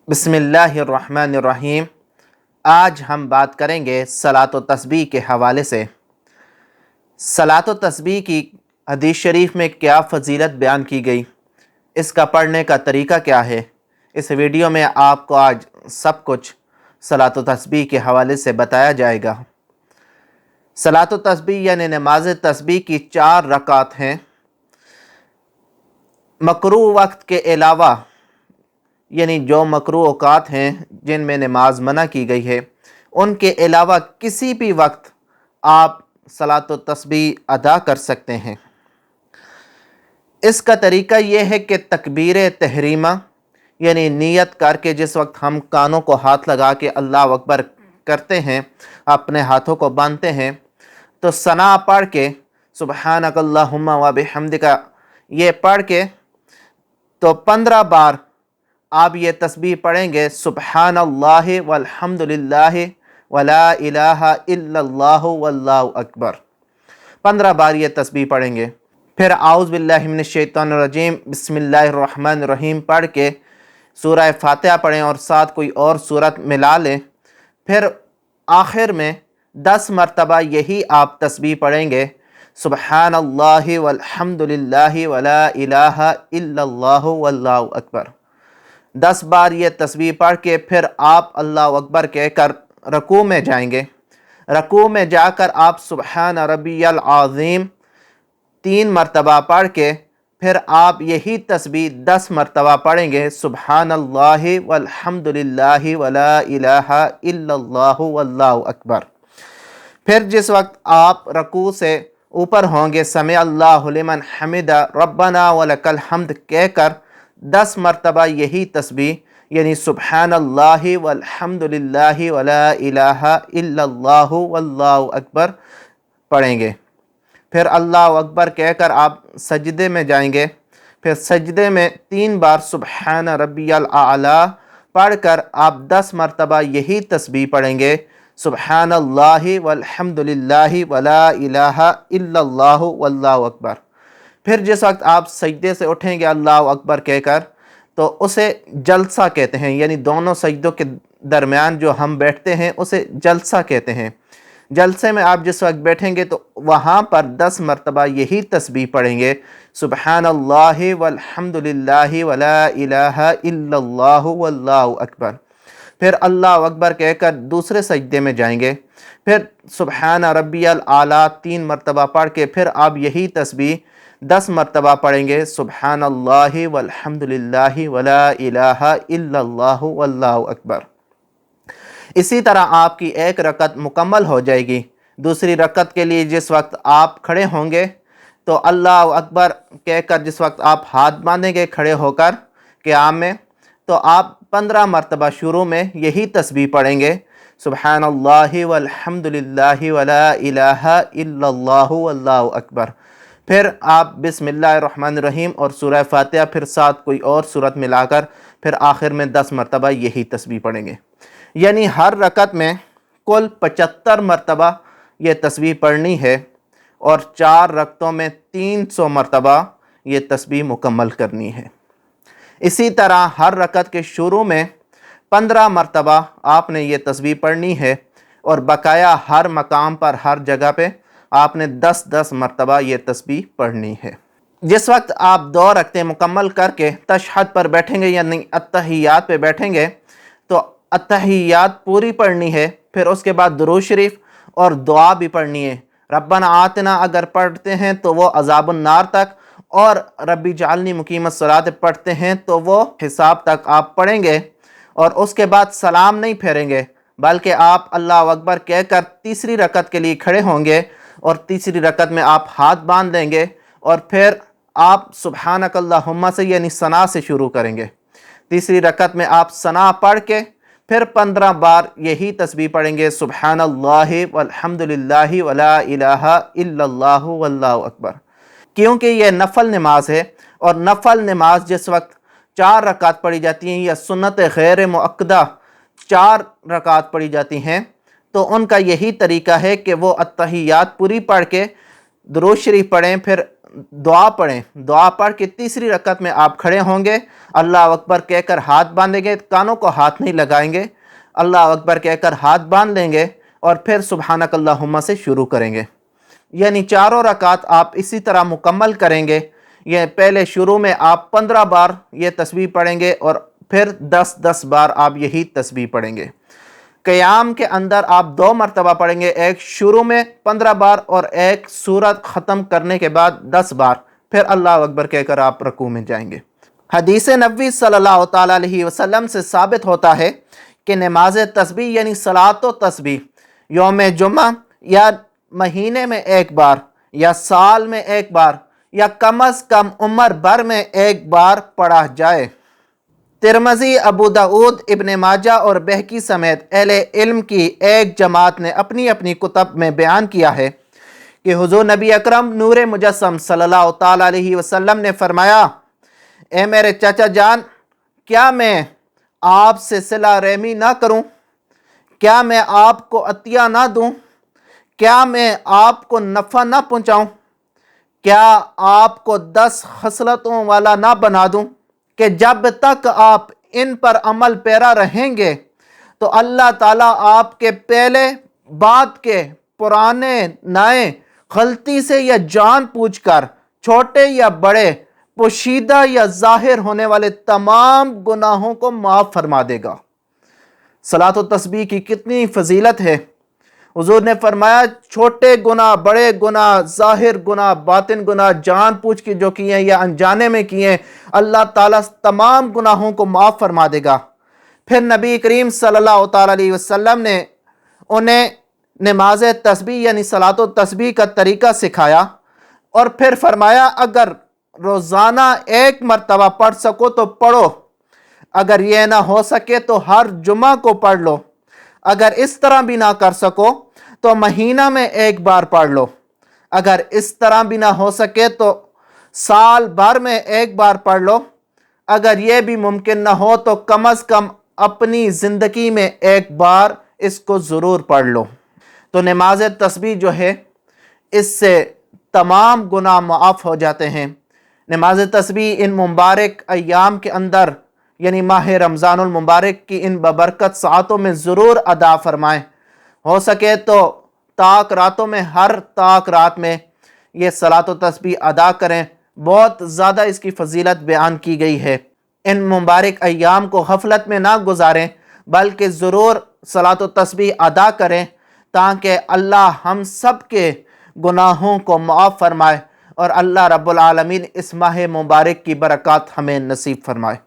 बिस्मिल्लाहिर्रहमानिर्रहीम। आज हम बात करेंगे सलात व तस्बीह के हवाले से। सलात व तस्बीह की हदीस शरीफ में क्या फ़जीलत बयान की गई, इसका पढ़ने का तरीका क्या है, इस वीडियो में आपको आज सब कुछ सलात व तस्बीह के हवाले से बताया जाएगा। सलात व तस्बीह यानी नमाज तस्बीह की 4 रकात हैं। मकरूह वक्त के अलावा यानी जो मकरूह औकात हैं जिनमें नमाज मना की गई है, उनके अलावा किसी भी वक्त आप सलात व तस्बीह अदा कर सकते हैं। इसका तरीका यह है कि तकबीर तहरीमा यानी नियत करके जिस वक्त हम कानों को हाथ लगा के अल्लाह अकबर करते हैं, अपने हाथों को बांधते हैं, तो सना पढ़ के सुबहानक अल्लाहुम्मा व बिहम्दिका ये पढ़ के तो 15 बार आप ये तस्बीह पढ़ेंगे, सुबहानल्लाहि वल्हम्दुलिल्लाहि वला इलाहा इल्लल्लाहु वल्लाहु अकबर। 15 बार ये तस्बीह पढ़ेंगे। फिर आऊज़ बिल्लाहि मिनश शैतानिर रजीम बिस्मिल्लाहिर्रहमानिर रहीम पढ़ के सूरह फातिहा पढ़ें और साथ कोई और सूरत मिला लें। फिर आखिर में 10 मरतबा यही आप तस्बीह पढ़ेंगे, सुबहानल्लाहि वल्हम्दुलिल्लाहि वला इलाहा इल्लल्लाहु वल्लाहु अकबर। 10 बार ये तस्बीह पढ़ के फिर आप अल्लाह अकबर कहकर रकू में जाएंगे। रकू में जाकर आप सुबहान रब्बियल आज़ीम 3 मरतबा पढ़ के फिर आप यही तस्बीह 10 मरतबा पढ़ेंगे, सुबहानल्लाहि वल्हम्दुलिल्लाहि वला इलाहा इल्लल्लाहु वल्लाहु अकबर। फिर जिस वक्त आप रकू से ऊपर होंगे, समी अल्लाहु लिमन हमिदा रब्बना वलकल हम्द कहकर 10 मरतबा यही तस्बीह यानी सुबहानल्लाहि वल्हम्दुलिल्लाहि वला इलाहा इल्लल्लाहु वल्लाहु अकबर पढ़ेंगे। फिर अल्लाह अकबर कहकर आप सजदे में जाएंगे। फिर सजदे में 3 बार सुबहान रब्बियल आला पढ़कर आप 10 मरतबा यही तस्बीह पढ़ेंगे, सुबहानल्लाहि वल्हम्दुलिल्लाहि वला इलाहा इल्लल्लाहु वल्लाहु अकबर। फिर जिस वक्त आप सजदे से उठेंगे अल्लाह अकबर कहकर, तो उसे जलसा कहते हैं, यानी दोनों सजदों के दरमियान जो हम बैठते हैं उसे जलसा कहते हैं। जलसे में आप जिस वक्त बैठेंगे तो वहाँ पर 10 मरतबा यही तस्बीह पढ़ेंगे, सुबहानल्लाहि वल्हम्दुलिल्लाहि वला इलाहा इल्लल्लाहु वल्लाहु अकबर। फिर अल्लाह अकबर कहकर दूसरे सजदे में जाएंगे। फिर सुबहान रब्बियल आला 3 मरतबा पढ़ के फिर आप यही तस्बीह 10 मरतबा पढ़ेंगे, सुबहानल्लाहि वल्हम्दुलिल्लाहि वला इलाहा इल्लल्लाहु वल्लाहु अकबर। इसी तरह आपकी एक रकत मुकम्मल हो जाएगी। दूसरी रकत के लिए जिस वक्त आप खड़े होंगे तो अल्लाह अकबर कहकर जिस वक्त आप हाथ बांधेंगे खड़े होकर क़ियाम में, तो आप 15 मरतबा शुरू में यही तस्बीह पढ़ेंगे, सुबहानल्लाहि वल्हम्दुलिल्लाहि वला इलाहा इल्लल्लाहु वल्लाहु अकबर। फिर आप बिस्मिल्लाहिर्रहमानिर्रहीम और सूरह फातिहा फिर साथ कोई और सूरत मिलाकर फिर आखिर में 10 मरतबा यही तस्बीह पढ़ेंगे। यानी हर रकत में कुल 75 मरतबा ये तस्बीह पढ़नी है और 4 रकतों में 300 मरतबा ये तस्बीह मुकम्मल करनी है। इसी तरह हर रकत के शुरू में 15 मरतबा आपने ये तस्बीह पढ़नी है और बकाया हर मकाम पर हर जगह पे आपने 10-10 मरतबा ये तस्बीह पढ़नी है। जिस वक्त आप 2 रकतें मुकम्मल करके तशहद पर बैठेंगे यानी अत्तहियात पे बैठेंगे, तो अत्तहियात पूरी पढ़नी है। फिर उसके बाद दुरूद शरीफ और दुआ भी पढ़नी है। रब्बना आतना अगर पढ़ते हैं तो वो अज़ाबुन नार तक, और रब्बी जालनी मुकीमत सलात पढ़ते हैं तो वो हिसाब तक आप पढ़ेंगे। और उसके बाद सलाम नहीं फेरेंगे, बल्कि आप अल्लाह अकबर कहकर तीसरी रकत के लिए खड़े होंगे और तीसरी रकत में आप हाथ बांध देंगे और फिर आप सुबहानक अल्लाहुम्मा से यानी सना से शुरू करेंगे। तीसरी रकत में आप सना पढ़ के फिर 15 बार यही तस्बीह पढ़ेंगे, सुबहानल्लाहि वल्हम्दुलिल्लाहि वला इलाहा इल्लल्लाहु वल्लाहु अकबर। क्योंकि यह नफल नमाज है और नफल नमाज जिस वक्त 4 रकात पढ़ी जाती हैं या सुन्नत गैर मुअक्कदा 4 रकात पढ़ी जाती हैं, तो उनका यही तरीका है कि वो अत्तहियात पूरी पढ़ के दुरूद शरीफ पढ़ें, फिर دعا پڑھیں، دعا پڑھ کے تیسری رکعت میں آپ کھڑے ہوں گے، اللہ اکبر کہہ کر ہاتھ باندھیں گے، کانوں کو ہاتھ نہیں لگائیں گے، اللہ اکبر کہہ کر ہاتھ باندھ لیں گے اور پھر سبحانک اللہم سے شروع کریں گے۔ یعنی چاروں رکعت آپ اسی طرح مکمل کریں گے۔ یہ پہلے شروع میں آپ 15 بار یہ تسبیح پڑھیں گے اور پھر 10 بار آپ یہی تسبیح پڑھیں گے۔ قیام کے اندر آپ 2 مرتبہ پڑھیں گے، ایک شروع میں 15 بار اور ایک سورت ختم کرنے کے بعد 10 بار، پھر اللہ اکبر کہہ کر آپ رکوع میں جائیں گے۔ حدیث نبوی صلی اللہ تعالیٰ علیہ وسلم سے ثابت ہوتا ہے کہ نماز تسبیح یعنی صلاۃ و تسبیح یوم جمعہ یا مہینے میں ایک بار یا سال میں ایک بار یا کم از کم عمر بھر میں ایک بار پڑھا جائے۔ ترمذی، ابو داؤد، ابن ماجہ اور بہقی سمیت اہل علم کی ایک جماعت نے اپنی اپنی کتب میں بیان کیا ہے کہ حضور نبی اکرم نور مجسم صلی اللہ تعالیٰ علیہ وسلم نے فرمایا، اے میرے چچا جان، کیا میں آپ سے صلہ رحمی نہ کروں؟ کیا میں آپ کو عطیہ نہ دوں؟ کیا میں آپ کو نفع نہ پہنچاؤں؟ کیا آپ کو 10 خصلتوں والا نہ بنا دوں کہ جب تک آپ ان پر عمل پیرا رہیں گے تو اللہ تعالیٰ آپ کے پہلے بعد کے پرانے نئے غلطی سے یا جان پوچھ کر چھوٹے یا بڑے پوشیدہ یا ظاہر ہونے والے تمام گناہوں کو معاف فرما دے گا۔ صلاۃ و تسبیح کی کتنی فضیلت ہے۔ حضور نے فرمایا چھوٹے گناہ، بڑے گناہ، ظاہر گناہ، باطن گناہ، جان پوچھ کے جو کیے یا انجانے میں کیے، اللہ تعالیٰ تمام گناہوں کو معاف فرما دے گا۔ پھر نبی کریم صلی اللہ تعالیٰ علیہ وسلم نے انہیں نماز تسبیح یعنی صلاۃ و تسبیح کا طریقہ سکھایا اور پھر فرمایا اگر روزانہ 1 مرتبہ پڑھ سکو تو پڑھو، اگر یہ نہ ہو سکے تو ہر جمعہ کو پڑھ لو، اگر اس طرح بھی نہ کر سکو تو مہینہ میں 1 بار پڑھ لو، اگر اس طرح بھی نہ ہو سکے تو سال بھر میں 1 بار پڑھ لو، اگر یہ بھی ممکن نہ ہو تو کم از کم اپنی زندگی میں 1 بار اس کو ضرور پڑھ لو۔ تو نماز تسبیح جو ہے اس سے تمام گناہ معاف ہو جاتے ہیں۔ نماز تسبیح ان مبارک ایام کے اندر یعنی ماہ رمضان المبارک کی ان ببرکت ساعتوں میں ضرور ادا فرمائیں۔ ہو سکے تو طاق راتوں میں، ہر طاق رات میں یہ صلاۃ و تسبیح ادا کریں، بہت زیادہ اس کی فضیلت بیان کی گئی ہے۔ ان مبارک ایام کو غفلت میں نہ گزاریں بلکہ ضرور صلاۃ و تسبیح ادا کریں تاکہ اللہ ہم سب کے گناہوں کو معاف فرمائے اور اللہ رب العالمین اس ماہ مبارک کی برکات ہمیں نصیب فرمائے۔